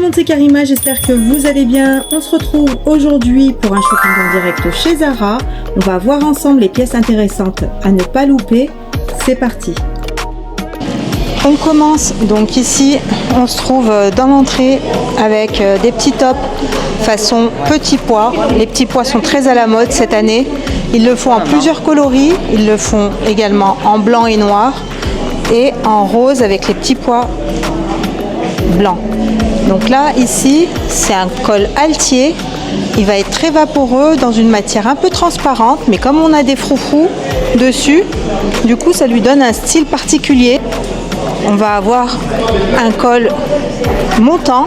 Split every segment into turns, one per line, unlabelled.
le monde, c'est Karima, j'espère que vous allez bien. On se retrouve aujourd'hui pour un shopping en direct chez Zara. On va voir ensemble les pièces intéressantes à ne pas louper. C'est parti. On commence donc ici, on se trouve dans l'entrée avec des petits tops façon petits pois. Les petits pois sont très à la mode cette année. Ils le font en plusieurs coloris, ils le font également en blanc et noir et en rose avec les petits pois blancs. Donc là, ici, c'est un col altier. Il va être très vaporeux dans une matière un peu transparente, mais comme on a des froufrous dessus, du coup, ça lui donne un style particulier. On va avoir un col montant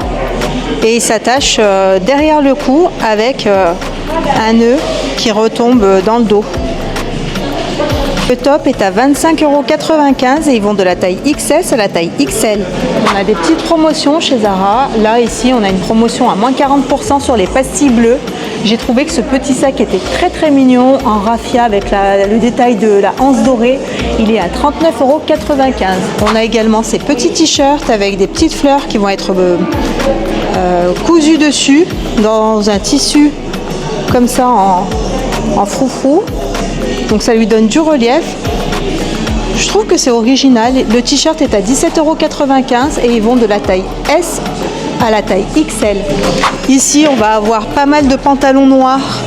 et il s'attache derrière le cou avec un nœud qui retombe dans le dos. Le top est à 25,95 € et ils vont de la taille XS à la taille XL. On a des petites promotions chez Zara. Là, ici, on a une promotion à moins 40% sur les pastilles bleues. J'ai trouvé que ce petit sac était très très mignon en raffia avec le détail de la anse dorée. Il est à 39,95 €. On a également ces petits t-shirts avec des petites fleurs qui vont être cousues dessus dans un tissu comme ça en froufrou. Donc ça lui donne du relief. Je trouve que c'est original. Le t-shirt est à 17,95 € et ils vont de la taille S à la taille XL. Ici, on va avoir pas mal de pantalons noirs.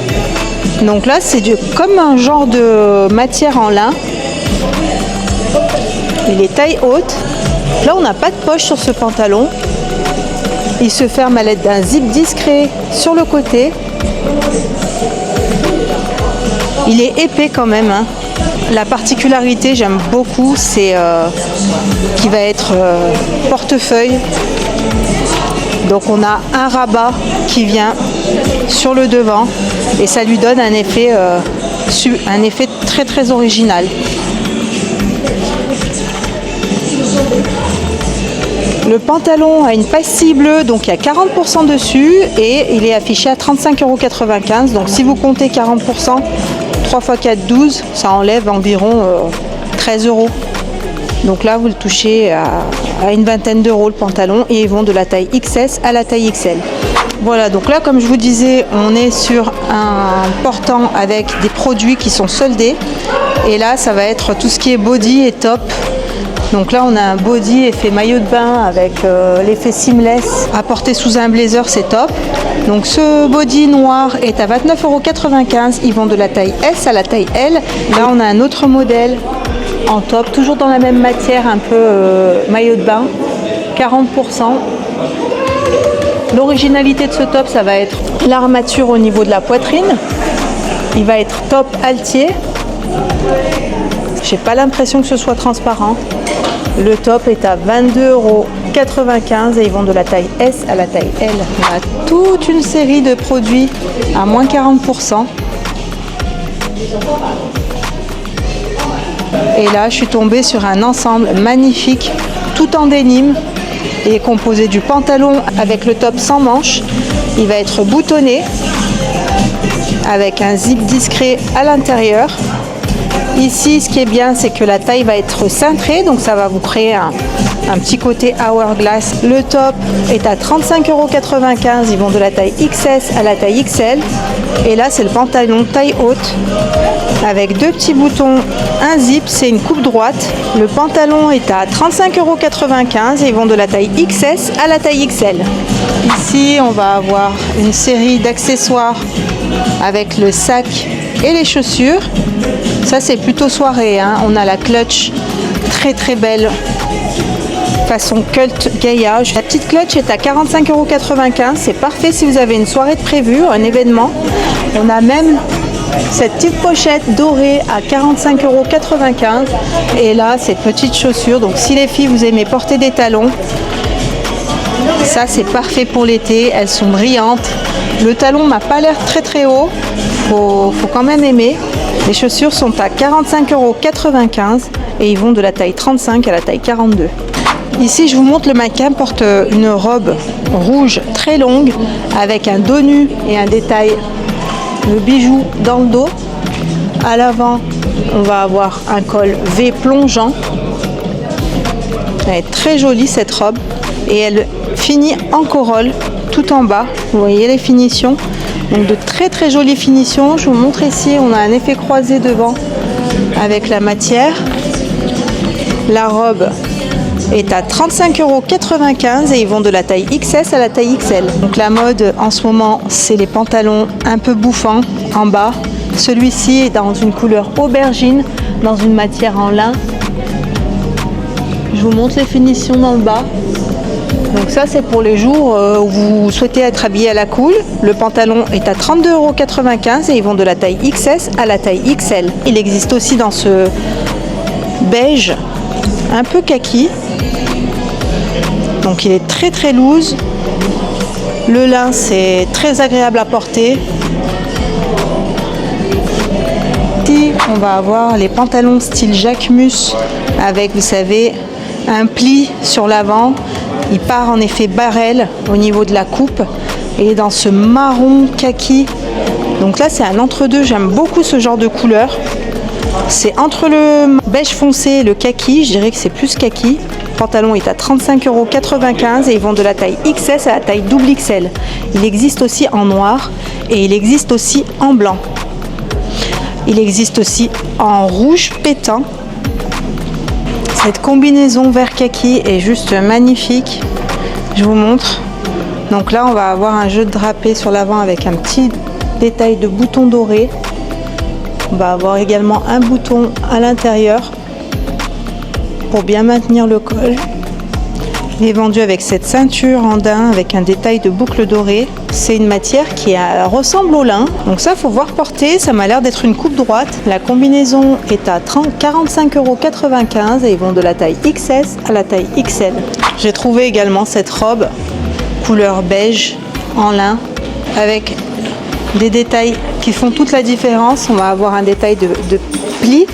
Donc là, c'est comme un genre de matière en lin. Il est taille haute. Là, on n'a pas de poche sur ce pantalon. Il se ferme à l'aide d'un zip discret sur le côté. Il est épais quand même, hein. La particularité, j'aime beaucoup, c'est qu'il va être portefeuille. Donc on a un rabat qui vient sur le devant et ça lui donne un effet très très original. Le pantalon a une pastille bleue, donc il y a 40% dessus et il est affiché à 35,95 €. Donc si vous comptez 40%, 3 x 4, 12, ça enlève environ 13 €. Donc là, vous le touchez à une vingtaine d'euros le pantalon et ils vont de la taille XS à la taille XL. Voilà, donc là, comme je vous disais, on est sur un portant avec des produits qui sont soldés. Et là, ça va être tout ce qui est body et top. Donc là, on a un body effet maillot de bain avec l'effet seamless apporté sous un blazer, c'est top. Donc ce body noir est à 29,95 €. Ils vont de la taille S à la taille L. Là, on a un autre modèle en top, toujours dans la même matière, un peu maillot de bain, 40%. L'originalité de ce top, ça va être l'armature au niveau de la poitrine. Il va être top altier. J'ai pas l'impression que ce soit transparent. Le top est à 22,95 € et ils vont de la taille S à la taille L. On a toute une série de produits à moins 40%. Et là, je suis tombée sur un ensemble magnifique, tout en dénime. Il est composé du pantalon avec le top sans manches. Il va être boutonné avec un zip discret à l'intérieur. Ici, ce qui est bien, c'est que la taille va être cintrée, donc ça va vous créer un petit côté hourglass. Le top est à 35,95 €. Ils vont de la taille XS à la taille XL. Et là, c'est le pantalon taille haute avec deux petits boutons, un zip, c'est une coupe droite. Le pantalon est à 35,95 € et ils vont de la taille XS à la taille XL. Ici, on va avoir une série d'accessoires avec le sac et les chaussures. Ça, c'est plutôt soirée, hein. On a la clutch très très belle façon cult Gaïa. La petite clutch est à 45,95 €. C'est parfait si vous avez une soirée de prévue, un événement. On a même cette petite pochette dorée à 45,95 €. Et là, cette petite chaussure. Donc si les filles, vous aimez porter des talons, ça c'est parfait pour l'été. Elles sont brillantes. Le talon n'a pas l'air très très haut. Faut quand même aimer. Les chaussures sont à 45,95 € et ils vont de la taille 35 à la taille 42. Ici, je vous montre, le mannequin porte une robe rouge très longue avec un dos nu et un détail de bijoux dans le dos. À l'avant, on va avoir un col V plongeant. Elle est très jolie cette robe et elle fini en corolle tout en bas. Vous voyez les finitions, donc de très très jolies finitions. Je vous montre ici, on a un effet croisé devant avec la matière. La robe est à 35,95 € et ils vont de la taille XS à la taille XL. Donc la mode en ce moment, c'est les pantalons un peu bouffants en bas. Celui-ci est dans une couleur aubergine, dans une matière en lin. Je vous montre les finitions dans le bas. Donc ça, c'est pour les jours où vous souhaitez être habillé à la cool. Le pantalon est à 32,95 € et ils vont de la taille XS à la taille XL. Il existe aussi dans ce beige un peu kaki. Donc il est très très loose. Le lin, c'est très agréable à porter. Ici, on va avoir les pantalons style Jacquemus avec, vous savez, un pli sur l'avant. Il part en effet barrel au niveau de la coupe et dans ce marron kaki. Donc là, c'est un entre-deux. J'aime beaucoup ce genre de couleur. C'est entre le beige foncé et le kaki. Je dirais que c'est plus kaki. Le pantalon est à 35,95 € et ils vont de la taille XS à la taille XXL. Il existe aussi en noir et il existe aussi en blanc. Il existe aussi en rouge pétant. Cette combinaison vert kaki est juste magnifique. Je vous montre. Donc là, on va avoir un jeu de drapé sur l'avant avec un petit détail de bouton doré. On va avoir également un bouton à l'intérieur pour bien maintenir le col. Il est vendu avec cette ceinture en daim avec un détail de boucle dorée. C'est une matière qui ressemble au lin. Donc ça, faut voir porter. Ça m'a l'air d'être une coupe droite. La combinaison est à 45,95 € et ils vont de la taille XS à la taille XL. J'ai trouvé également cette robe couleur beige en lin avec des détails qui font toute la différence. On va avoir un détail de pli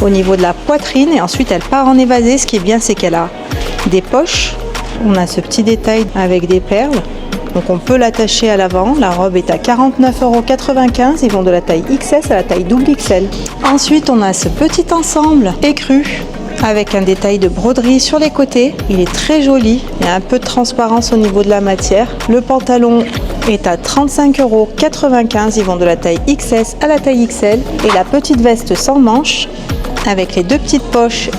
au niveau de la poitrine et ensuite elle part en évasé. Ce qui est bien, c'est qu'elle a des poches. On a ce petit détail avec des perles. Donc on peut l'attacher à l'avant. La robe est à 49,95 €. Ils vont de la taille XS à la taille XXL. Ensuite, on a ce petit ensemble écru avec un détail de broderie sur les côtés. Il est très joli. Il y a un peu de transparence au niveau de la matière. Le pantalon est à 35,95 €. Ils vont de la taille XS à la taille XL. Et la petite veste sans manches avec les deux petites poches.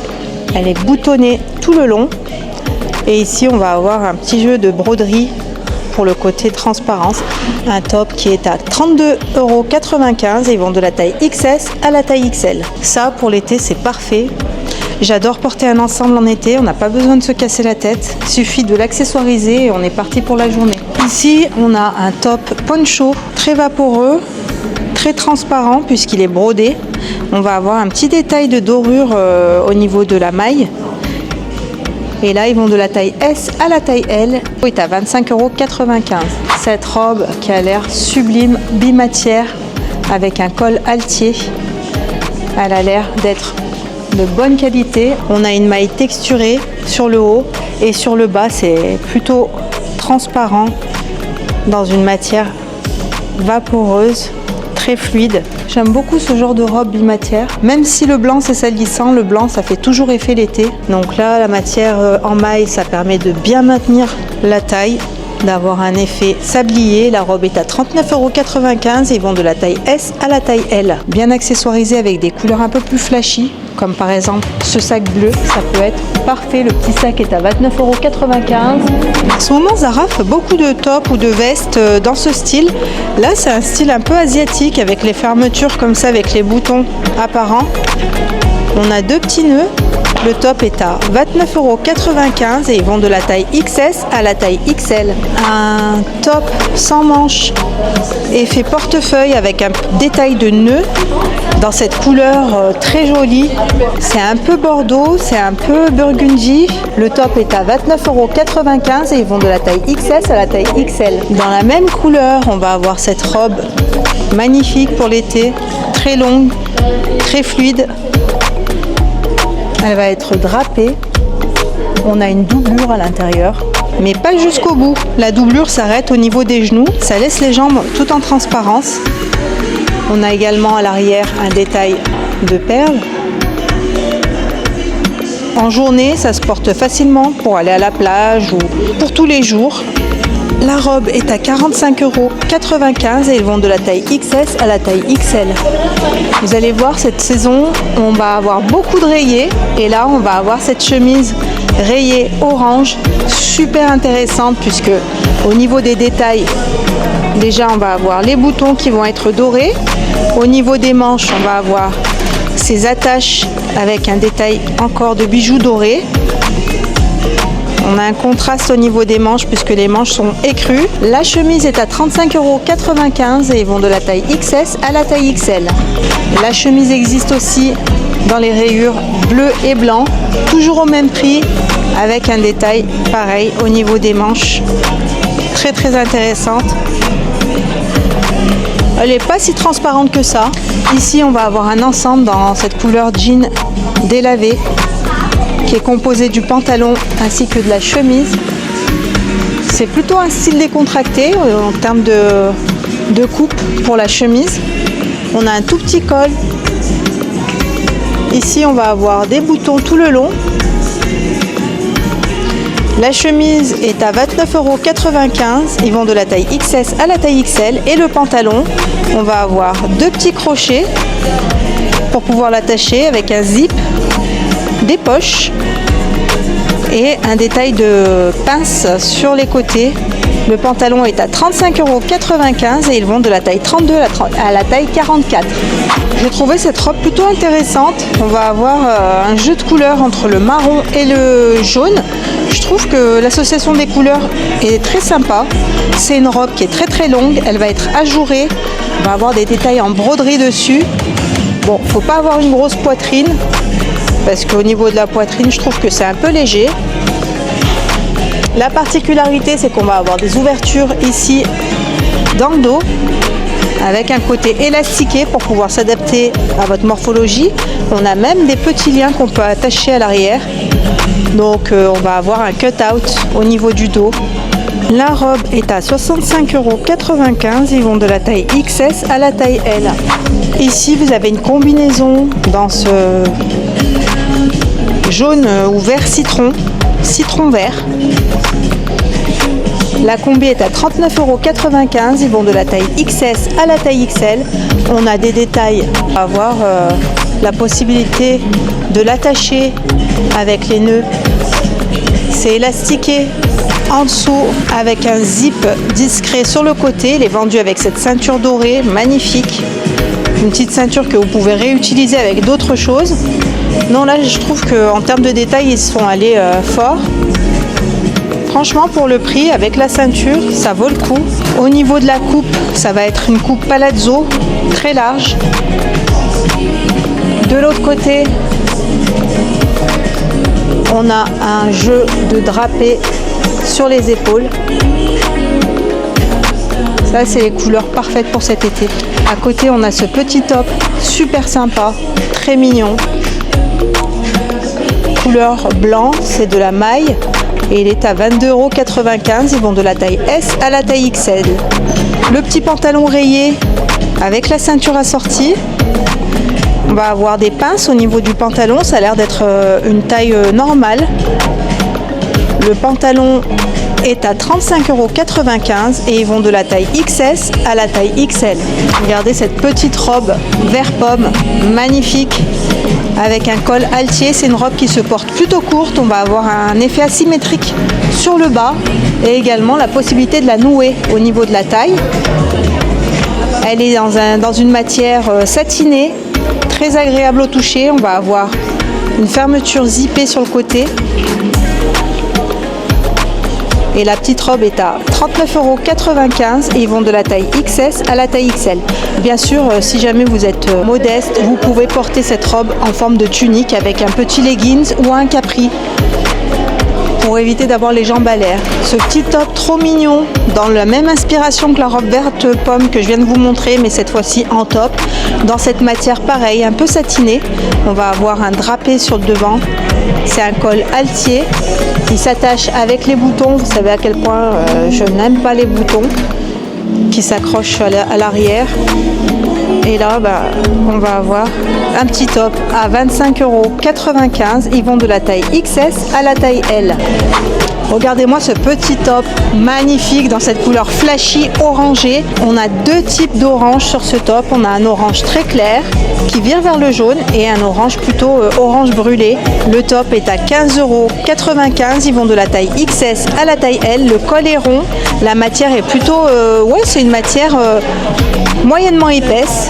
Elle est boutonnée tout le long. Et ici, on va avoir un petit jeu de broderie pour le côté transparence. Un top qui est à 32,95 € et ils vont de la taille XS à la taille XL. Ça, pour l'été, c'est parfait. J'adore porter un ensemble en été. On n'a pas besoin de se casser la tête. Il suffit de l'accessoiriser et on est parti pour la journée. Ici, on a un top poncho très vaporeux, très transparent puisqu'il est brodé. On va avoir un petit détail de dorure au niveau de la maille. Et là, ils vont de la taille S à la taille L. Il est à 25,95 €. Cette robe qui a l'air sublime, bimatière, avec un col altier. Elle a l'air d'être de bonne qualité. On a une maille texturée sur le haut et sur le bas, c'est plutôt transparent dans une matière vaporeuse, très fluide. J'aime beaucoup ce genre de robe bimatière. Même si le blanc c'est salissant, le blanc ça fait toujours effet l'été. Donc là, la matière en maille, ça permet de bien maintenir la taille, d'avoir un effet sablier. La robe est à 39,95 €. Ils vont de la taille S à la taille L. Bien accessoirisé avec des couleurs un peu plus flashy, comme par exemple ce sac bleu. Ça peut être parfait. Le petit sac est à 29,95 €. En ce moment, Zara fait beaucoup de tops ou de vestes dans ce style. Là, c'est un style un peu asiatique avec les fermetures comme ça, avec les boutons apparents. On a deux petits nœuds. Le top est à 29,95 € et ils vont de la taille XS à la taille XL. Un top sans manches, effet portefeuille avec un détail de nœud dans cette couleur très jolie. C'est un peu bordeaux, c'est un peu burgundy. Le top est à 29,95 € et ils vont de la taille XS à la taille XL. Dans la même couleur, on va avoir cette robe magnifique pour l'été, très longue, très fluide. Elle va être drapée. On a une doublure à l'intérieur, mais pas jusqu'au bout. La doublure s'arrête au niveau des genoux. Ça laisse les jambes tout en transparence. On a également à l'arrière un détail de perles. En journée, ça se porte facilement pour aller à la plage ou pour tous les jours. La robe est à 45,95 € et ils vont de la taille XS à la taille XL. Vous allez voir, cette saison, on va avoir beaucoup de rayés. Et là, on va avoir cette chemise rayée orange, super intéressante puisque au niveau des détails, déjà, on va avoir les boutons qui vont être dorés. Au niveau des manches, on va avoir ces attaches avec un détail encore de bijoux dorés. On a un contraste au niveau des manches puisque les manches sont écrues. La chemise est à 35,95 € et ils vont de la taille XS à la taille XL. La chemise existe aussi dans les rayures bleu et blanc, toujours au même prix avec un détail pareil au niveau des manches. Très intéressante. Elle n'est pas si transparente que ça. Ici, on va avoir un ensemble dans cette couleur jean délavé qui est composé du pantalon ainsi que de la chemise. C'est plutôt un style décontracté en termes de coupe pour la chemise. On a un tout petit col. Ici, on va avoir des boutons tout le long. La chemise est à 29,95 €. Ils vont de la taille XS à la taille XL. Et le pantalon, on va avoir deux petits crochets pour pouvoir l'attacher avec un zip, des poches et un détail de pince sur les côtés. Le pantalon est à 35,95 € et ils vont de la taille 32 à la taille 44. J'ai trouvé cette robe plutôt intéressante. On va avoir un jeu de couleurs entre le marron et le jaune. Je trouve que l'association des couleurs est très sympa. C'est une robe qui est très longue. Elle va être ajourée. On va avoir des détails en broderie dessus. Bon, faut pas avoir une grosse poitrine parce qu'au niveau de la poitrine, je trouve que c'est un peu léger. La particularité, c'est qu'on va avoir des ouvertures ici dans le dos avec un côté élastiqué pour pouvoir s'adapter à votre morphologie. On a même des petits liens qu'on peut attacher à l'arrière. Donc on va avoir un cut-out au niveau du dos. La robe est à 65,95 €. Ils vont de la taille XS à la taille L. Ici, vous avez une combinaison dans ce jaune ou vert citron vert. La combi est à 39,95 €. Ils vont de la taille XS à la taille XL. On a des détails. On va avoir la possibilité de l'attacher avec les nœuds. C'est élastiqué en dessous avec un zip discret sur le côté. Il est vendu avec cette ceinture dorée magnifique. Une petite ceinture que vous pouvez réutiliser avec d'autres choses. Non, là je trouve qu'en termes de détails ils sont allés fort. Franchement, pour le prix, avec la ceinture, ça vaut le coup. Au niveau de la coupe, ça va être une coupe palazzo très large. De l'autre côté, on a un jeu de drapé sur les épaules. Ça, c'est les couleurs parfaites pour cet été. À côté, on a ce petit top super sympa, très mignon. Couleur blanc, c'est de la maille. Et il est à 22,95 €. Ils vont de la taille S à la taille XL. Le petit pantalon rayé avec la ceinture assortie. On va avoir des pinces au niveau du pantalon. Ça a l'air d'être une taille normale. Le pantalon est à 35,95 € et ils vont de la taille XS à la taille XL. Regardez cette petite robe vert pomme, magnifique, avec un col altier. C'est une robe qui se porte plutôt courte. On va avoir un effet asymétrique sur le bas et également la possibilité de la nouer au niveau de la taille. Elle est dans une matière satinée, très agréable au toucher. On va avoir une fermeture zippée sur le côté. Et la petite robe est à 39,95 € et ils vont de la taille XS à la taille XL. Bien sûr, si jamais vous êtes modeste, vous pouvez porter cette robe en forme de tunique avec un petit leggings ou un capri pour éviter d'avoir les jambes à l'air. Ce petit top trop mignon, dans la même inspiration que la robe verte pomme que je viens de vous montrer, mais cette fois-ci en top, dans cette matière pareille, un peu satinée. On va avoir un drapé sur le devant. C'est un col altier. Il s'attache avec les boutons. Vous savez à quel point je n'aime pas les boutons qui s'accrochent à l'arrière. Et là, on va avoir un petit top à 25,95 €. Ils vont de la taille XS à la taille L. Regardez-moi ce petit top magnifique dans cette couleur flashy orangée. On a deux types d'orange sur ce top. On a un orange très clair qui vire vers le jaune et un orange plutôt orange brûlé. Le top est à 15,95 €. Ils vont de la taille XS à la taille L. Le col est rond. La matière est plutôt... c'est une matière moyennement épaisse.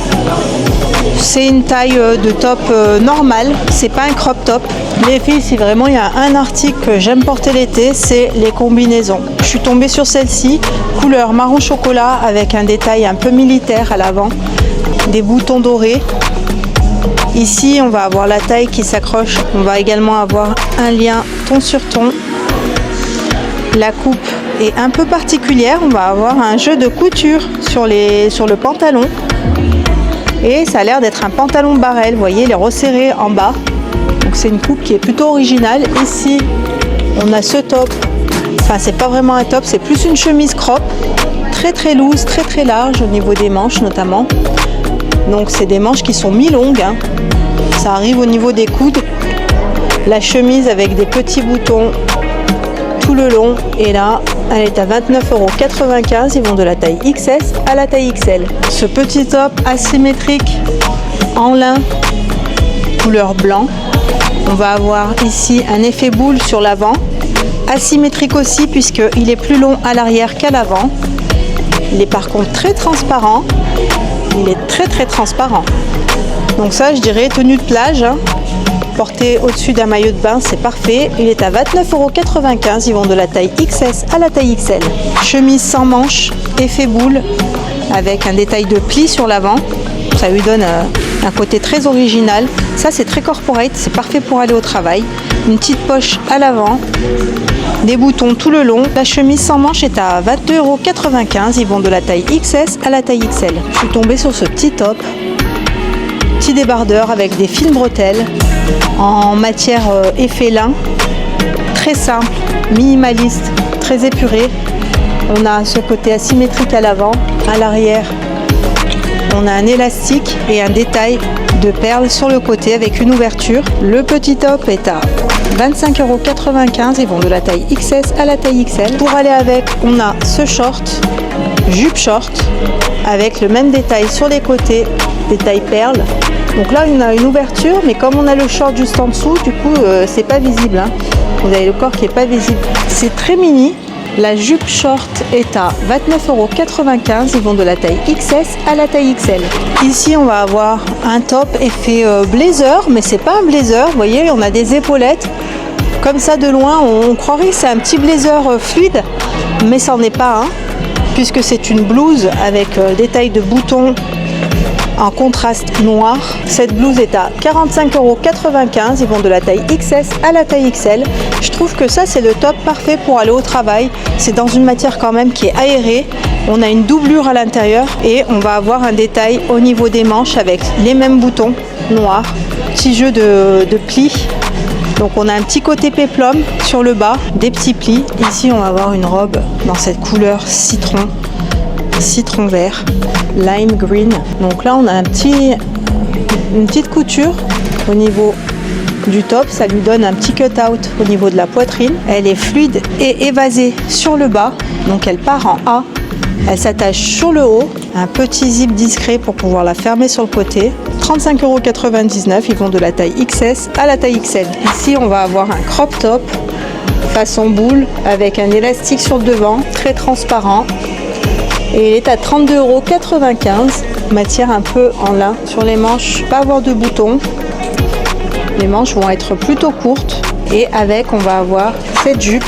C'est une taille de top normale, c'est pas un crop top. Les filles, si vraiment il y a un article que j'aime porter l'été, c'est les combinaisons. Je suis tombée sur celle-ci, couleur marron chocolat avec un détail un peu militaire à l'avant, des boutons dorés. Ici, on va avoir la taille qui s'accroche. On va également avoir un lien ton sur ton. La coupe est un peu particulière. On va avoir un jeu de couture sur le pantalon. Et ça a l'air d'être un pantalon barrel, vous voyez, il est resserré en bas. Donc c'est une coupe qui est plutôt originale. Ici, on a ce top. Enfin, c'est pas vraiment un top, c'est plus une chemise crop. Très très loose, très très large au niveau des manches notamment. Donc c'est des manches qui sont mi-longues. Hein. Ça arrive au niveau des coudes. La chemise avec des petits boutons tout le long. Et là, elle est à 29,95 €. Ils vont de la taille XS à la taille XL. Ce petit top asymétrique en lin, couleur blanc. On va avoir ici un effet boule sur l'avant. Asymétrique aussi puisqu'il est plus long à l'arrière qu'à l'avant. Il est par contre très transparent. Il est très très transparent. Donc ça, je dirais tenue de plage. Hein. Porté au-dessus d'un maillot de bain, c'est parfait. Il est à 29,95 €. Ils vont de la taille XS à la taille XL. Chemise sans manches, effet boule, avec un détail de pli sur l'avant. Ça lui donne un côté très original. Ça, c'est très corporate, c'est parfait pour aller au travail. Une petite poche à l'avant, des boutons tout le long. La chemise sans manches est à 22,95 €. Ils vont de la taille XS à la taille XL. Je suis tombée sur ce petit top. Petit débardeur avec des fines bretelles en matière effet lin, très simple, minimaliste, très épuré. On a ce côté asymétrique à l'avant, à l'arrière on a un élastique et un détail de perles sur le côté avec une ouverture. Le petit top est à 25,95 €. Ils vont de la taille XS à la taille XL. Pour aller avec, on a ce short, jupe short, avec le même détail sur les côtés, détail perles. Donc là, on a une ouverture, mais comme on a le short juste en dessous, du coup, c'est pas visible. Hein. Vous avez le corps qui est pas visible. C'est très mini. La jupe short est à 29,95 €. Ils vont de la taille XS à la taille XL. Ici, on va avoir un top effet blazer, mais c'est pas un blazer. Vous voyez, on a des épaulettes. Comme ça, de loin, on croirait que c'est un petit blazer fluide, mais ça n'en est pas un, puisque c'est une blouse avec des tailles de boutons en contraste noir. Cette blouse est à 45,95 €. Ils vont de la taille XS à la taille XL. Je trouve que ça, c'est le top parfait pour aller au travail. C'est dans une matière quand même qui est aérée. On a une doublure à l'intérieur et on va avoir un détail au niveau des manches avec les mêmes boutons noirs. Petit jeu de plis. Donc on a un petit côté péplum sur le bas, des petits plis. Ici, on va avoir une robe dans cette couleur citron vert, lime green. Donc là, on a une petite couture au niveau du top. Ça lui donne un petit cut-out au niveau de la poitrine. Elle est fluide et évasée sur le bas. Donc elle part en A. Elle s'attache sur le haut. Un petit zip discret pour pouvoir la fermer sur le côté. 35,99 €. Ils vont de la taille XS à la taille XL. Ici, on va avoir un crop top façon boule avec un élastique sur le devant, très transparent. Et il est à 32,95 €. Matière un peu en lin. Sur les manches, pas avoir de boutons. Les manches vont être plutôt courtes. Et avec, on va avoir cette jupe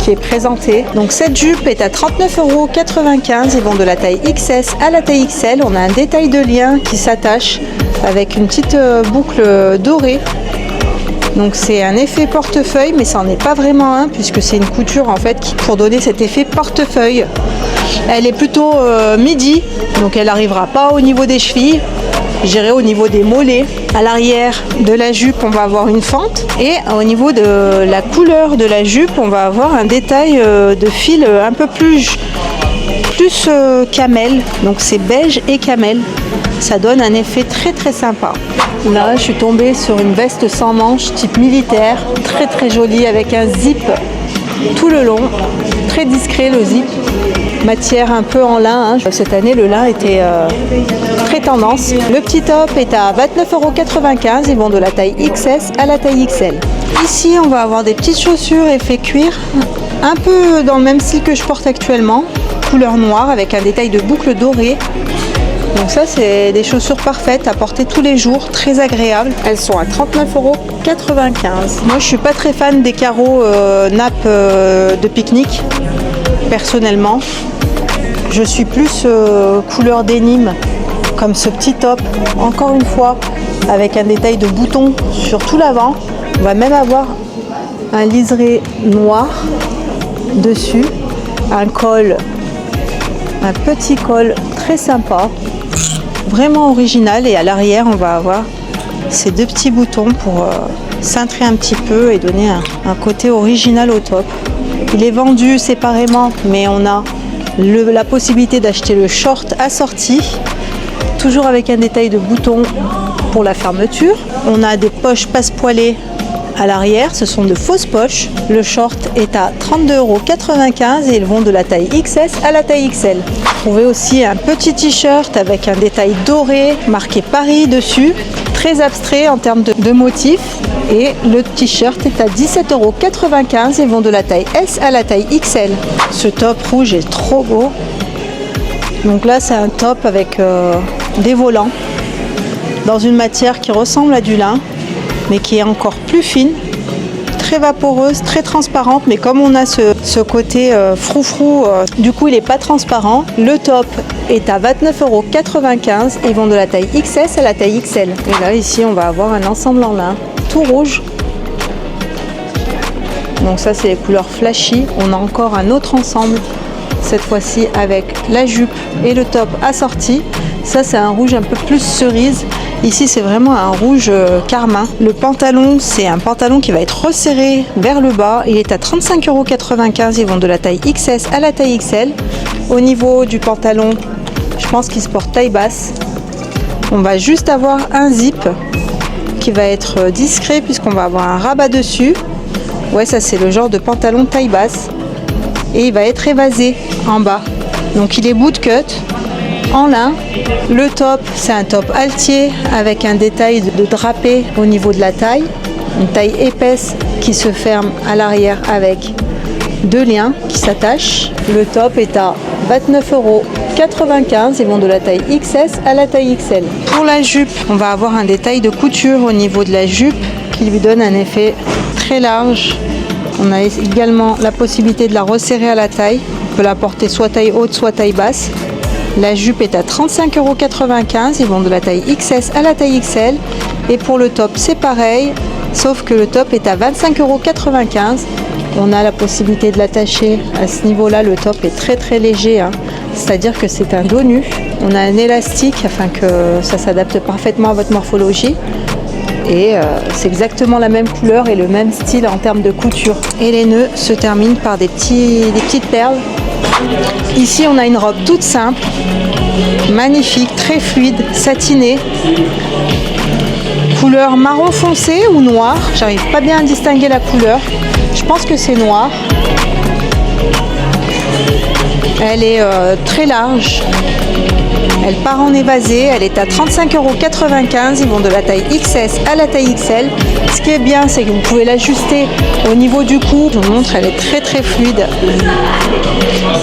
qui est présentée. Donc cette jupe est à 39,95 €. Ils vont de la taille XS à la taille XL. On a un détail de lien qui s'attache avec une petite boucle dorée. Donc c'est un effet portefeuille, mais ça n'en est pas vraiment un, puisque c'est une couture en fait pour donner cet effet portefeuille. Elle est plutôt midi, donc elle n'arrivera pas au niveau des chevilles, je dirais au niveau des mollets. À l'arrière de la jupe, on va avoir une fente, et au niveau de la couleur de la jupe, on va avoir un détail de fil un peu plus plus camel, donc c'est beige et camel. Ça donne un effet très très sympa. Là, je suis tombée sur une veste sans manches type militaire, très très jolie avec un zip tout le long, très discret le zip. Matière un peu en lin, hein. Cette année le lin était très tendance. Le petit top est à 29,95 €, ils vont de la taille XS à la taille XL. Ici on va avoir des petites chaussures effet cuir, un peu dans le même style que je porte actuellement, couleur noire avec un détail de boucle dorée. Donc ça c'est des chaussures parfaites à porter tous les jours, très agréables. Elles sont à 39,95 €. Moi je suis pas très fan des carreaux nappe de pique-nique. Personnellement, je suis plus couleur dénime, comme ce petit top, encore une fois, avec un détail de boutons sur tout l'avant. On va même avoir un liseré noir dessus, un col, un petit col très sympa, vraiment original. Et à l'arrière, on va avoir ces deux petits boutons pour cintrer un petit peu et donner un côté original au top. Il est vendu séparément, mais on a la possibilité d'acheter le short assorti, toujours avec un détail de boutons pour la fermeture. On a des poches passe-poilées à l'arrière, ce sont de fausses poches. Le short est à 32,95 € et ils vont de la taille XS à la taille XL. Vous trouvez aussi un petit t-shirt avec un détail doré, marqué Paris dessus, très abstrait en termes de motifs. Et le t-shirt est à 17,95 € et vont de la taille S à la taille XL. Ce top rouge est trop beau. Donc là c'est un top avec des volants dans une matière qui ressemble à du lin mais qui est encore plus fine, très vaporeuse, très transparente, mais comme on a ce côté froufrou, du coup il n'est pas transparent. Le top est à 29,95 € et ils vont de la taille XS à la taille XL. Et là ici on va avoir un ensemble en lin tout rouge. Donc ça c'est les couleurs flashy. On a encore un autre ensemble, cette fois-ci avec la jupe et le top assorti. Ça c'est un rouge un peu plus cerise. Ici c'est vraiment un rouge carmin. Le pantalon, c'est un pantalon qui va être resserré vers le bas. Il est à 35,95 €. Ils vont de la taille XS à la taille XL. Au niveau du pantalon, je pense qu'il se porte taille basse. On va juste avoir un zip qui va être discret puisqu'on va avoir un rabat dessus. Ouais, ça c'est le genre de pantalon taille basse. Et il va être évasé en bas. Donc il est bootcut en lin. Le top, c'est un top altier avec un détail de drapé au niveau de la taille. Une taille épaisse qui se ferme à l'arrière avec deux liens qui s'attachent. Le top est à 29,95 €. Ils vont de la taille XS à la taille XL. Pour la jupe, on va avoir un détail de couture au niveau de la jupe qui lui donne un effet très large. On a également la possibilité de la resserrer à la taille. On peut la porter soit taille haute, soit taille basse. La jupe est à 35,95 €. Ils vont de la taille XS à la taille XL. Et pour le top, c'est pareil, sauf que le top est à 25,95 €. On a la possibilité de l'attacher à ce niveau-là. Le top est très très léger, hein. C'est-à-dire que c'est un dos nu. On a un élastique afin que ça s'adapte parfaitement à votre morphologie. Et c'est exactement la même couleur et le même style en termes de couture. Et les nœuds se terminent par des petites perles. Ici on a une robe toute simple, magnifique, très fluide, satinée, couleur marron foncé ou noir. J'arrive pas bien à distinguer la couleur. Je pense que c'est noir. Elle est très large. Elle part en évasé, elle est à 35,95 €. Ils vont de la taille XS à la taille XL. Ce qui est bien, c'est que vous pouvez l'ajuster au niveau du cou. Je vous montre, elle est très très fluide.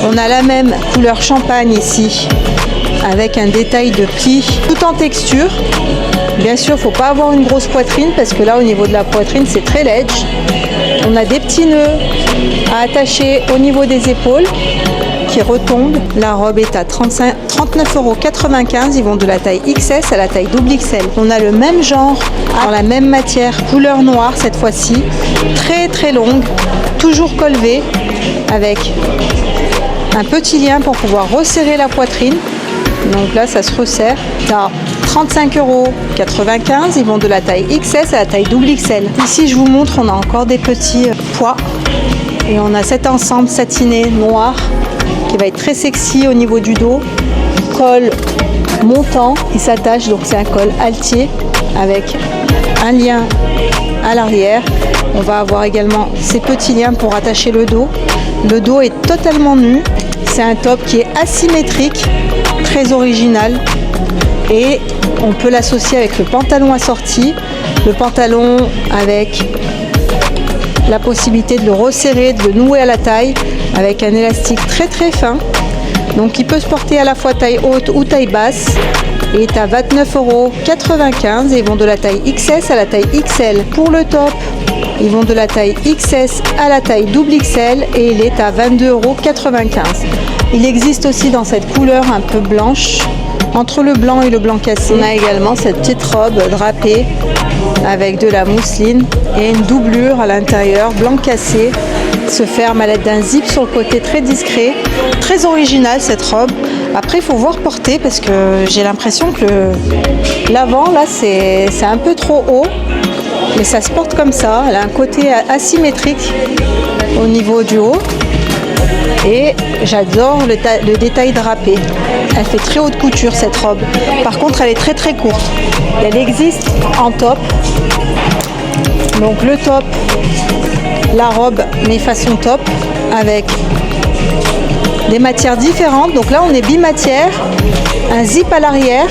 On a la même couleur champagne ici, avec un détail de pli tout en texture. Bien sûr, il ne faut pas avoir une grosse poitrine parce que là, au niveau de la poitrine, c'est très ledge. On a des petits nœuds à attacher au niveau des épaules qui retombent. La robe est à 39,95 €. Ils vont de la taille XS à la taille XXL. On a le même genre, dans la même matière, couleur noire cette fois-ci, très très longue, toujours col V, avec un petit lien pour pouvoir resserrer la poitrine. Donc là, ça se resserre. À 35,95 €. Ils vont de la taille XS à la taille XXL. Ici, je vous montre, on a encore des petits pois. Et on a cet ensemble satiné noir qui va être très sexy au niveau du dos. Col montant, il s'attache, donc c'est un col altier avec un lien à l'arrière. On va avoir également ces petits liens pour attacher le dos. Le dos est totalement nu. C'est un top qui est asymétrique, très original. Et on peut l'associer avec le pantalon assorti. Le pantalon avec la possibilité de le resserrer, de le nouer à la taille avec un élastique très très fin. Donc il peut se porter à la fois taille haute ou taille basse. Il est à 29,95 € et ils vont de la taille XS à la taille XL. Pour le top, ils vont de la taille XS à la taille double XL et il est à 22,95 €. Il existe aussi dans cette couleur un peu blanche, entre le blanc et le blanc cassé. On a également cette petite robe drapée avec de la mousseline et une doublure à l'intérieur, blanc cassé. Se ferme à l'aide d'un zip sur le côté, très discret, très original cette robe. Après il faut voir porter parce que j'ai l'impression que l'avant là c'est un peu trop haut, mais ça se porte comme ça. Elle a un côté asymétrique au niveau du haut et j'adore le détail drapé. Elle fait très haute couture cette robe. Par contre elle est très très courte. Elle existe en top. Donc le top, la robe mais façon top avec des matières différentes. Donc là on est bimatière, un zip à l'arrière.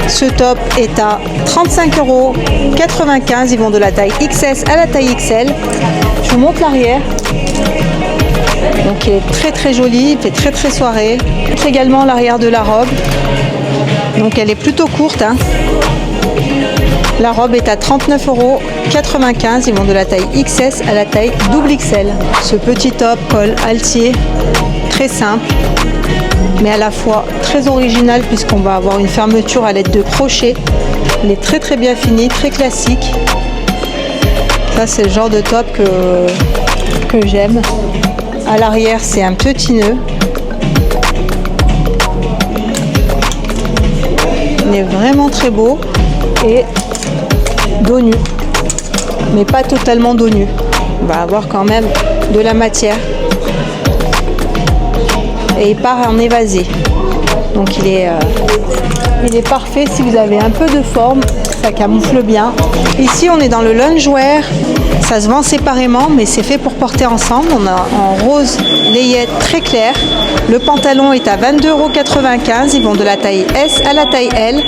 Ce top est à 35,95 €. Ils vont de la taille XS à la taille XL. Je vous montre l'arrière. Donc il est très très joli, il fait très très soirée. C'est également l'arrière de la robe. Donc elle est plutôt courte, hein. La robe est à 39,95 €. Ils vont de la taille XS à la taille double XL. Ce petit top col altier, très simple, mais à la fois très original puisqu'on va avoir une fermeture à l'aide de crochets. Il est très très bien fini, très classique. Ça c'est le genre de top que j'aime. À l'arrière c'est un petit nœud. Il est vraiment très beau et dos nu, mais pas totalement dos nu. On va avoir quand même de la matière et il part en évasé. Donc il est parfait si vous avez un peu de forme, ça camoufle bien. Ici on est dans le loungewear, ça se vend séparément mais c'est fait pour porter ensemble. On a en rose layette très clair. Le pantalon est à 22,95 €. Ils vont de la taille S à la taille L.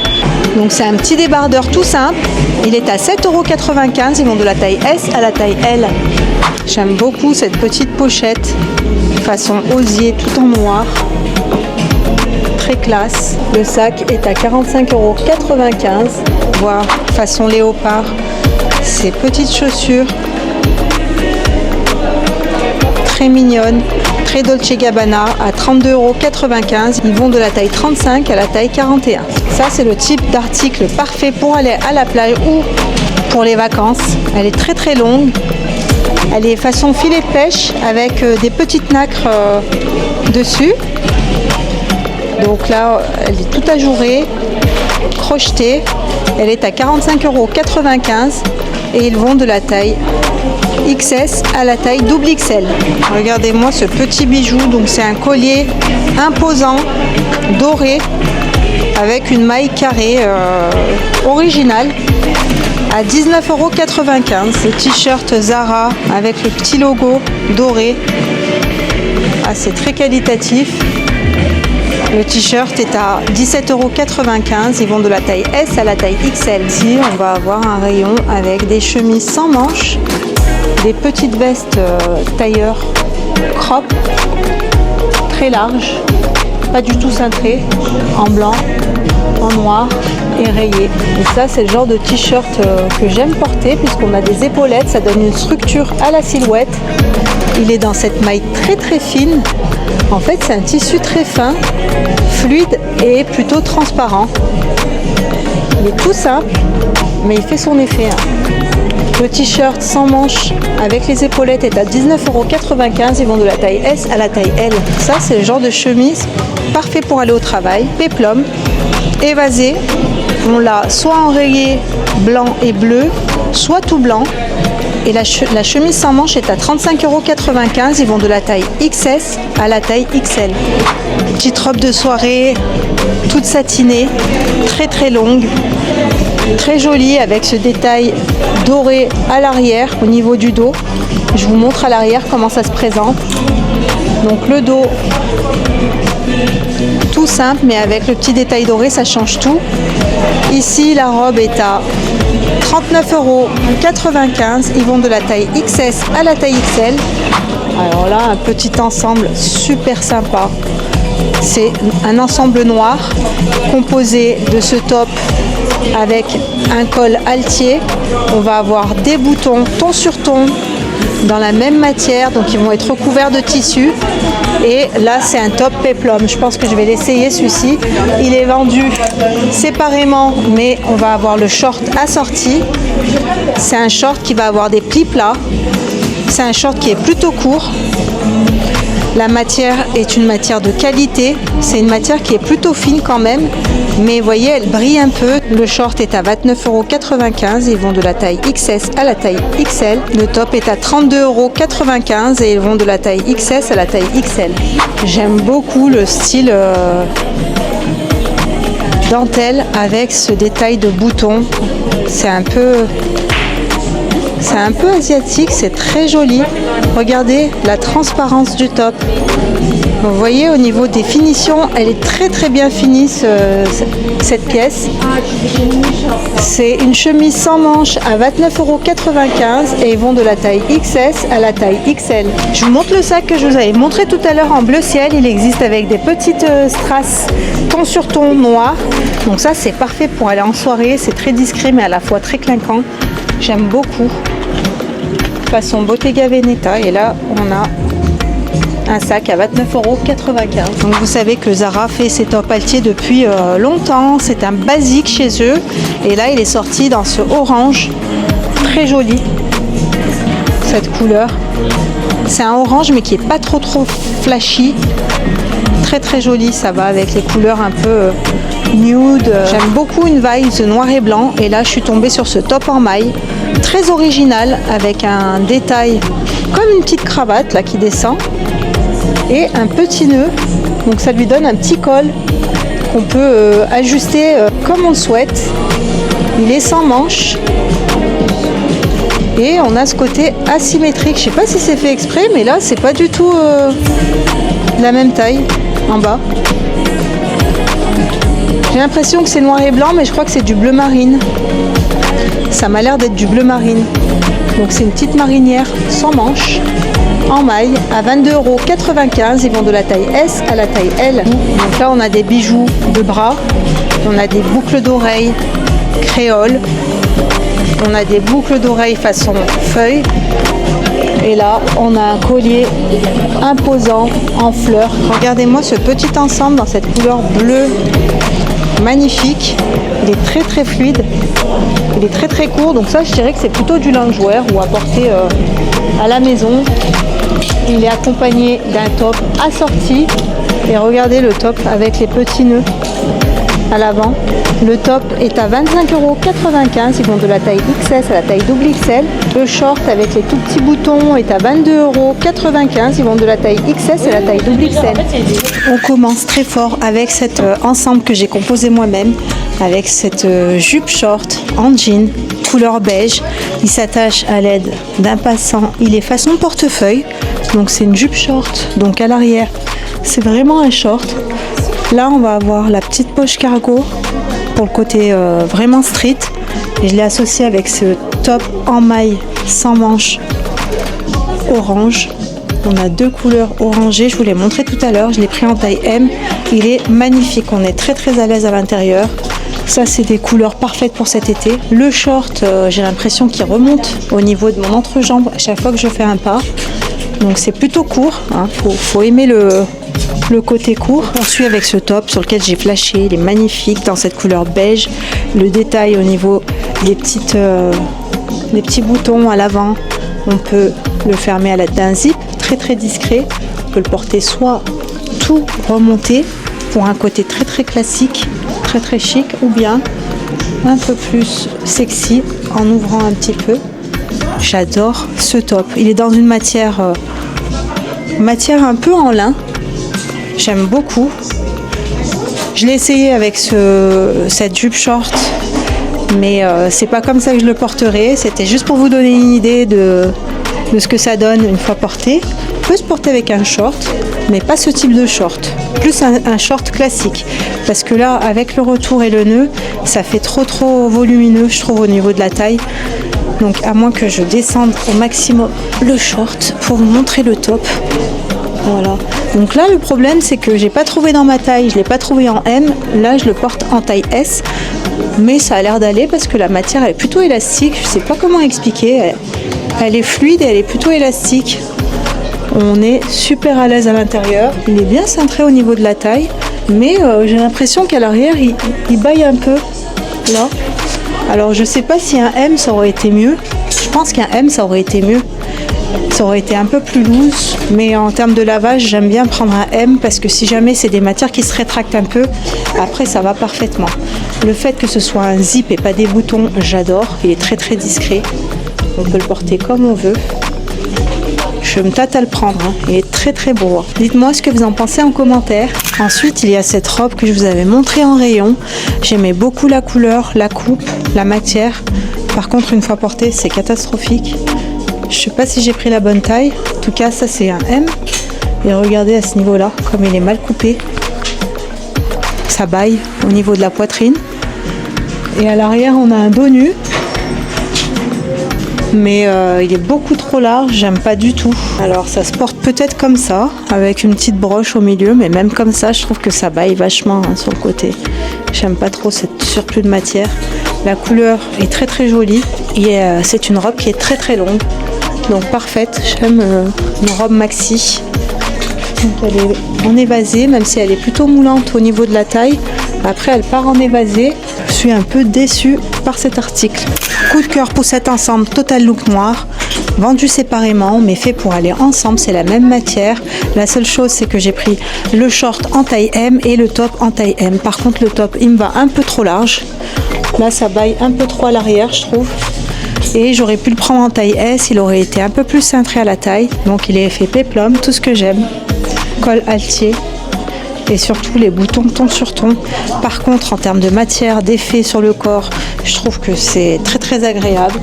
Donc c'est un petit débardeur tout simple. Il est à 7,95 €. Ils vont de la taille S à la taille L. J'aime beaucoup cette petite pochette façon osier tout en noir. Très classe. Le sac est à 45,95 €. Voire façon léopard. Ces petites chaussures très mignonnes, très Dolce Gabbana à 32,95 €. Ils vont de la taille 35 à la taille 41. Ça c'est le type d'article parfait pour aller à la plage ou pour les vacances. Elle est très très longue. Elle est façon filet de pêche avec des petites nacres dessus. Donc là elle est tout ajourée, crochetée. Elle est à 45,95 € et ils vont de la taille XS à la taille double XL. Regardez-moi ce petit bijou. Donc c'est un collier imposant, doré, avec une maille carrée originale à 19,95 €. Le t-shirt Zara avec le petit logo doré. Ah, c'est très qualitatif. Le t-shirt est à 17,95 €. Ils vont de la taille S à la taille XL. Ici, on va avoir un rayon avec des chemises sans manches, des petites vestes tailleur crop, très larges, pas du tout cintrées, en blanc, en noir et rayé. Et ça, c'est le genre de t-shirt que j'aime porter puisqu'on a des épaulettes, ça donne une structure à la silhouette. Il est dans cette maille très très fine. En fait, c'est un tissu très fin, fluide et plutôt transparent. Il est tout simple, mais il fait son effet. Le t-shirt sans manches avec les épaulettes est à 19,95 €. Ils vont de la taille S à la taille L. Ça, c'est le genre de chemise parfait pour aller au travail. Péplum, évasé. On l'a soit enrayé blanc et bleu, soit tout blanc. Et la chemise sans manches est à 35,95 €. Ils vont de la taille XS à la taille XL. Petite robe de soirée, toute satinée, très très longue, très jolie avec ce détail doré à l'arrière au niveau du dos. Je vous montre à l'arrière comment ça se présente. Donc le dos tout simple, mais avec le petit détail doré, ça change tout. Ici, la robe est à 39,95 €. Ils vont de la taille XS à la taille XL. Alors là, un petit ensemble super sympa. C'est un ensemble noir composé de ce top avec un col haltier. On va avoir des boutons ton sur ton dans la même matière, donc ils vont être recouverts de tissu. Et là, c'est un top péplum. Je pense que je vais l'essayer celui-ci. Il est vendu séparément, mais on va avoir le short assorti. C'est un short qui va avoir des plis plats. C'est un short qui est plutôt court. La matière est une matière de qualité. C'est une matière qui est plutôt fine quand même. Mais vous voyez, elle brille un peu. Le short est à 29,95 €. Ils vont de la taille XS à la taille XL. Le top est à 32,95 € et ils vont de la taille XS à la taille XL. J'aime beaucoup le style dentelle avec ce détail de boutons. C'est un peu asiatique, c'est très joli. Regardez la transparence du top. Vous voyez, au niveau des finitions, elle est très très bien finie cette pièce. C'est une chemise sans manches à 29,95 € et ils vont de la taille XS à la taille XL. Je vous montre le sac que je vous avais montré tout à l'heure en bleu ciel. Il existe avec des petites strass ton sur ton noir. Donc ça, c'est parfait pour aller en soirée. C'est très discret mais à la fois très clinquant. J'aime beaucoup. Façon Bottega Veneta. Et là, on a un sac à 29,95 €. Donc vous savez que Zara fait ses tops haltiers depuis longtemps. C'est un basique chez eux. Et là, il est sorti dans ce orange très joli. Cette couleur. C'est un orange mais qui est pas trop flashy. Très très joli. Ça va avec les couleurs un peu nude. J'aime beaucoup une vibe noir et blanc. Et là, je suis tombée sur ce top en maille. Très original avec un détail comme une petite cravate là qui descend. Et un petit nœud, donc ça lui donne un petit col qu'on peut ajuster comme on le souhaite. Il est sans manches et on a ce côté asymétrique. Je sais pas si c'est fait exprès, mais là c'est pas du tout la même taille en bas. J'ai l'impression que c'est noir et blanc, mais je crois que c'est du bleu marine. Ça m'a l'air d'être du bleu marine. Donc c'est une petite marinière sans manches en maille à 22,95 €. Ils vont de la taille S à la taille L. Donc là, on a des bijoux de bras. On a des boucles d'oreilles créole. On a des boucles d'oreilles façon feuille. Et là, on a un collier imposant en fleurs. Regardez-moi ce petit ensemble dans cette couleur bleue magnifique. Il est très très fluide. Il est très très court. Donc ça, je dirais que c'est plutôt du loungewear ou à porter à la maison. Il est accompagné d'un top assorti. Et regardez le top avec les petits nœuds à l'avant. Le top est à 25,95 €. Ils vont de la taille XS à la taille XXL. Le short avec les tout petits boutons est à 22,95 €. Ils vont de la taille XS à la taille XXL. On commence très fort avec cet ensemble que j'ai composé moi-même, avec cette jupe short en jean couleur beige. Il s'attache à l'aide d'un passant. Il est façon portefeuille. Donc c'est une jupe short. Donc à l'arrière, c'est vraiment un short. Là, on va avoir la petite poche cargo pour le côté vraiment street. Et je l'ai associé avec ce top en maille sans manches orange. On a deux couleurs orangées. Je vous l'ai montré tout à l'heure. Je l'ai pris en taille M. Il est magnifique. On est très très à l'aise à l'intérieur. Ça, c'est des couleurs parfaites pour cet été. Le short, j'ai l'impression qu'il remonte au niveau de mon entrejambe à chaque fois que je fais un pas. Donc c'est plutôt court. Hein. Faut aimer le côté court. On suit avec ce top sur lequel j'ai flashé. Il est magnifique dans cette couleur beige. Le détail au niveau des petits boutons à l'avant, on peut le fermer à l'aide d'un zip très très discret. On peut le porter soit tout remonté pour un côté très très classique, très très chic, ou bien un peu plus sexy en ouvrant un petit peu. J'adore ce top. Il est dans une matière un peu en lin. J'aime beaucoup. Je l'ai essayé avec cette jupe short, mais c'est pas comme ça que je le porterai. C'était juste pour vous donner une idée de ce que ça donne une fois porté. On peut se porter avec un short, mais pas ce type de short. Plus un short classique. Parce que là, avec le retour et le nœud, ça fait trop volumineux, je trouve, au niveau de la taille. Donc à moins que je descende au maximum le short pour vous montrer le top. Voilà. Donc là le problème c'est que j'ai pas trouvé dans ma taille, je l'ai pas trouvé en M. Là je le porte en taille S. Mais ça a l'air d'aller parce que la matière elle est plutôt élastique. Je sais pas comment expliquer. Elle est fluide et elle est plutôt élastique. On est super à l'aise à l'intérieur. Il est bien cintré au niveau de la taille. Mais j'ai l'impression qu'à l'arrière il baille un peu. Là. Alors je sais pas si un M ça aurait été mieux. Je pense qu'un M ça aurait été mieux. Ça aurait été un peu plus loose. Mais en termes de lavage, j'aime bien prendre un M parce que si jamais c'est des matières qui se rétractent un peu, après ça va parfaitement. Le fait que ce soit un zip et pas des boutons, j'adore. Il est très discret. On peut le porter comme on veut. Je me tâte à le prendre. Il est très beau. Dites-moi ce que vous en pensez en commentaire. Ensuite, il y a cette robe que je vous avais montrée en rayon. J'aimais beaucoup la couleur, la coupe, la matière. Par contre, une fois portée, c'est catastrophique. Je sais pas si j'ai pris la bonne taille. En tout cas, ça c'est un M. Et regardez à ce niveau-là, comme il est mal coupé. Ça baille au niveau de la poitrine. Et à l'arrière, on a un dos nu. Mais il est beaucoup trop large, j'aime pas du tout. Alors ça se porte peut-être comme ça, avec une petite broche au milieu, mais même comme ça, je trouve que ça baille vachement sur le côté. J'aime pas trop cette surplus de matière. La couleur est très jolie et c'est une robe qui est très longue. Donc parfaite, j'aime une robe maxi. Donc elle est en évasé, même si elle est plutôt moulante au niveau de la taille. Après elle part en évasé. Je suis un peu déçue par cet article. Coup de cœur pour cet ensemble Total Look noir, vendu séparément mais fait pour aller ensemble, c'est la même matière. La seule chose c'est que j'ai pris le short en taille M et le top en taille M. Par contre le top il me va un peu trop large. Là ça baille un peu trop à l'arrière je trouve. Et j'aurais pu le prendre en taille S, il aurait été un peu plus cintré à la taille. Donc il est effet péplum, tout ce que j'aime. Col altier. Et surtout les boutons ton sur ton. Par contre en termes de matière, d'effet sur le corps, je trouve que c'est très agréable.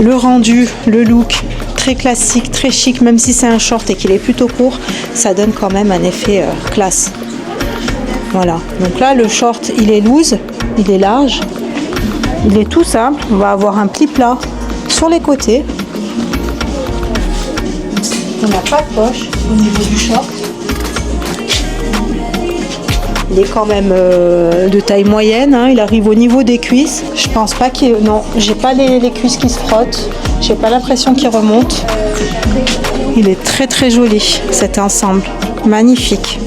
Le rendu, le look, très classique, très chic, même si c'est un short et qu'il est plutôt court, ça donne quand même un effet classe. Voilà, donc là le short il est loose, il est large, il est tout simple. On va avoir un pli plat sur les côtés. On n'a pas de poche au niveau du short. Il est quand même de taille moyenne, il arrive au niveau des cuisses. Je pense pas qu'il... Non, j'ai pas les cuisses qui se frottent. J'ai pas l'impression qu'il remonte. Il est très joli cet ensemble. Magnifique.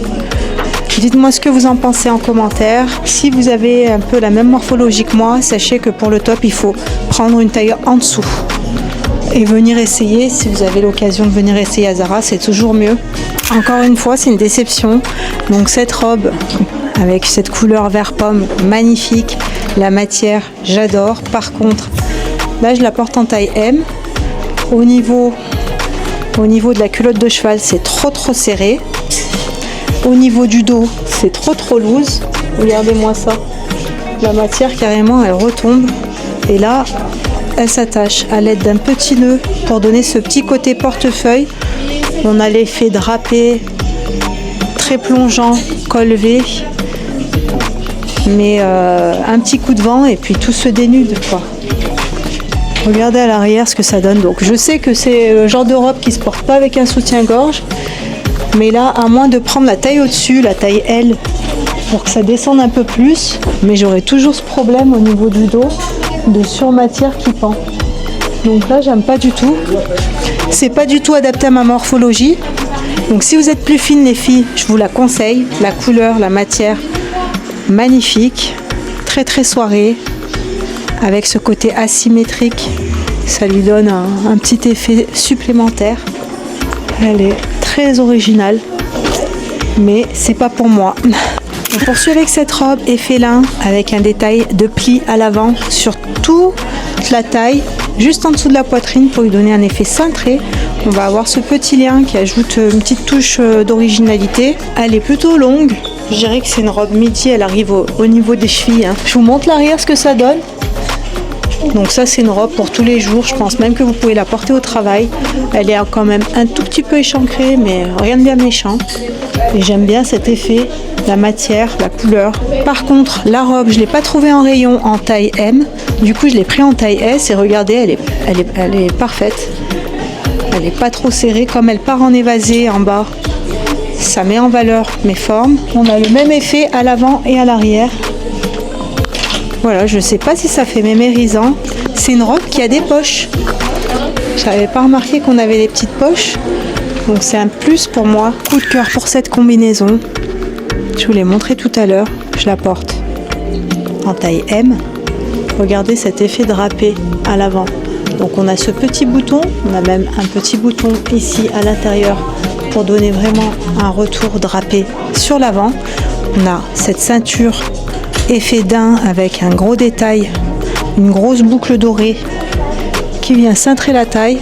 Dites-moi ce que vous en pensez en commentaire. Si vous avez un peu la même morphologie que moi, sachez que pour le top, il faut prendre une taille en dessous. Et venir essayer, si vous avez l'occasion de venir essayer à Zara, c'est toujours mieux. Encore une fois, c'est une déception. Donc cette robe avec cette couleur vert pomme, magnifique. La matière, j'adore. Par contre, là je la porte en taille M. Au niveau de la culotte de cheval, c'est trop serré. Au niveau du dos, c'est trop loose. Regardez-moi ça. La matière carrément, elle retombe. Et là, elle s'attache à l'aide d'un petit nœud pour donner ce petit côté portefeuille. On a l'effet drapé, très plongeant, col V. Mais un petit coup de vent et puis tout se dénude quoi. Regardez à l'arrière ce que ça donne. Donc je sais que c'est le genre de robe qui se porte pas avec un soutien-gorge. Mais là, à moins de prendre la taille au-dessus, la taille L, pour que ça descende un peu plus. Mais j'aurai toujours ce problème au niveau du dos de surmatière qui pend. Donc là, j'aime pas du tout. C'est pas du tout adapté à ma morphologie. Donc si vous êtes plus fine les filles, je vous la conseille. La couleur, la matière, magnifique. Très soirée. Avec ce côté asymétrique. Ça lui donne un petit effet supplémentaire. Elle est très originale. Mais c'est pas pour moi. On poursuit avec cette robe effet lin avec un détail de pli à l'avant sur toute toute la taille, juste en dessous de la poitrine pour lui donner un effet cintré. On va avoir ce petit lien qui ajoute une petite touche d'originalité. Elle est plutôt longue. Je dirais que c'est une robe midi, elle arrive au niveau des chevilles. Hein. Je vous montre l'arrière ce que ça donne. Donc ça c'est une robe pour tous les jours, je pense même que vous pouvez la porter au travail. Elle est quand même un tout petit peu échancrée mais rien de bien méchant. Et j'aime bien cet effet, la matière, la couleur. Par contre la robe je ne l'ai pas trouvée en rayon en taille M, du coup je l'ai pris en taille S et regardez elle est parfaite. Elle n'est pas trop serrée, comme elle part en évasé en bas. Ça met en valeur mes formes. On a le même effet à l'avant et à l'arrière. Voilà, je ne sais pas si ça fait mémérisant. C'est une robe qui a des poches. Je n'avais pas remarqué qu'on avait des petites poches. Donc c'est un plus pour moi. Coup de cœur pour cette combinaison. Je vous l'ai montré tout à l'heure. Je la porte en taille M. Regardez cet effet drapé à l'avant. Donc on a ce petit bouton. On a même un petit bouton ici à l'intérieur pour donner vraiment un retour drapé sur l'avant. On a cette ceinture effet daim avec un gros détail, une grosse boucle dorée qui vient cintrer la taille.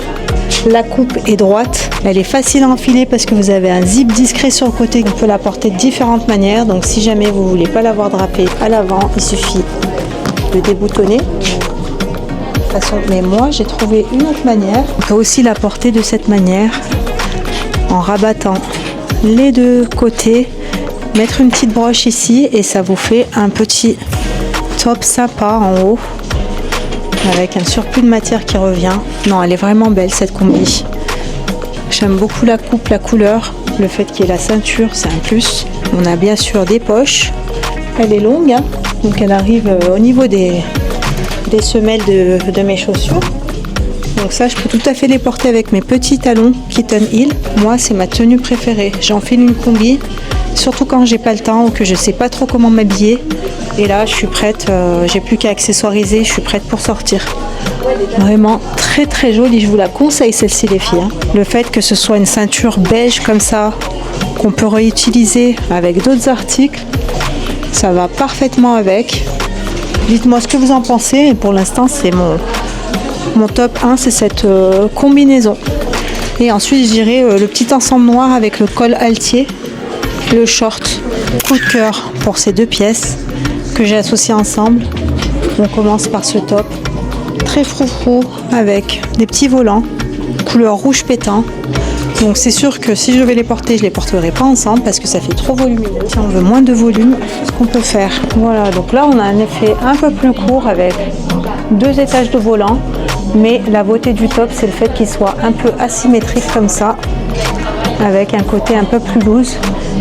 La coupe est droite, elle est facile à enfiler parce que vous avez un zip discret sur le côté. On peut la porter de différentes manières, donc si jamais vous ne voulez pas l'avoir drapée à l'avant, il suffit de déboutonner. De toute façon, mais moi j'ai trouvé une autre manière. On peut aussi la porter de cette manière en rabattant les deux côtés. Mettre une petite broche ici et ça vous fait un petit top sympa en haut avec un surplus de matière qui revient. Non, elle est vraiment belle cette combi. J'aime beaucoup la coupe, la couleur, le fait qu'il y ait la ceinture, c'est un plus. On a bien sûr des poches. Elle est longue, hein, donc elle arrive au niveau des semelles de mes chaussures. Donc ça, je peux tout à fait les porter avec mes petits talons Kitten Heel. Moi, c'est ma tenue préférée. J'enfile une combi. Surtout quand j'ai pas le temps ou que je sais pas trop comment m'habiller. Et là, je suis prête, j'ai plus qu'à accessoiriser, je suis prête pour sortir. Vraiment très très jolie, je vous la conseille celle-ci les filles. Hein. Le fait que ce soit une ceinture beige comme ça, qu'on peut réutiliser avec d'autres articles, ça va parfaitement avec. Dites-moi ce que vous en pensez. Et pour l'instant, c'est mon top 1, c'est cette combinaison. Et ensuite, je dirais le petit ensemble noir avec le col altier. Le short, coup de cœur pour ces deux pièces que j'ai associées ensemble. On commence par ce top très froufrou avec des petits volants couleur rouge pétant. Donc c'est sûr que si je vais les porter, je les porterai pas ensemble parce que ça fait trop volumineux. Si on veut moins de volume, ce qu'on peut faire. Voilà, donc là on a un effet un peu plus court avec 2 étages de volant, mais la beauté du top c'est le fait qu'il soit un peu asymétrique comme ça, avec un côté un peu plus loose.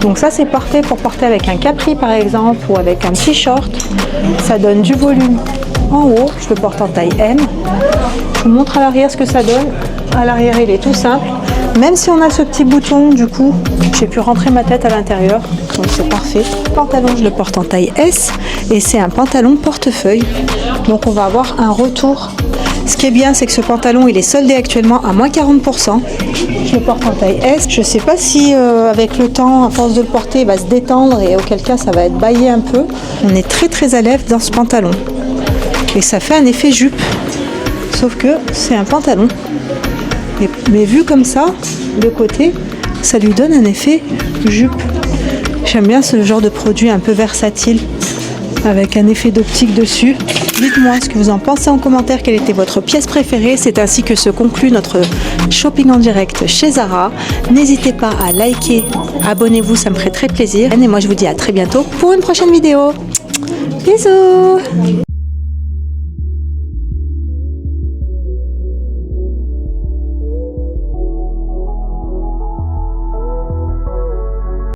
Donc ça c'est parfait pour porter avec un capri par exemple ou avec un petit short. Ça donne du volume en haut. Je le porte en taille M. Je vous montre à l'arrière ce que ça donne. À l'arrière il est tout simple. Même si on a ce petit bouton, du coup j'ai pu rentrer ma tête à l'intérieur. Donc c'est parfait. Le pantalon je le porte en taille S et c'est un pantalon portefeuille. Donc on va avoir un retour. Ce qui est bien, c'est que ce pantalon, il est soldé actuellement à moins 40%. Je le porte en taille S. Je ne sais pas si avec le temps, à force de le porter, il va se détendre et auquel cas ça va être baillé un peu. On est très très à l'aise dans ce pantalon. Et ça fait un effet jupe. Sauf que c'est un pantalon. Mais vu comme ça, de côté, ça lui donne un effet jupe. J'aime bien ce genre de produit un peu versatile, avec un effet d'optique dessus. Dites-moi ce que vous en pensez en commentaire, quelle était votre pièce préférée. C'est ainsi que se conclut notre shopping en direct chez Zara. N'hésitez pas à liker, abonnez-vous, ça me ferait très plaisir. Et moi je vous dis à très bientôt pour une prochaine vidéo. Bisous.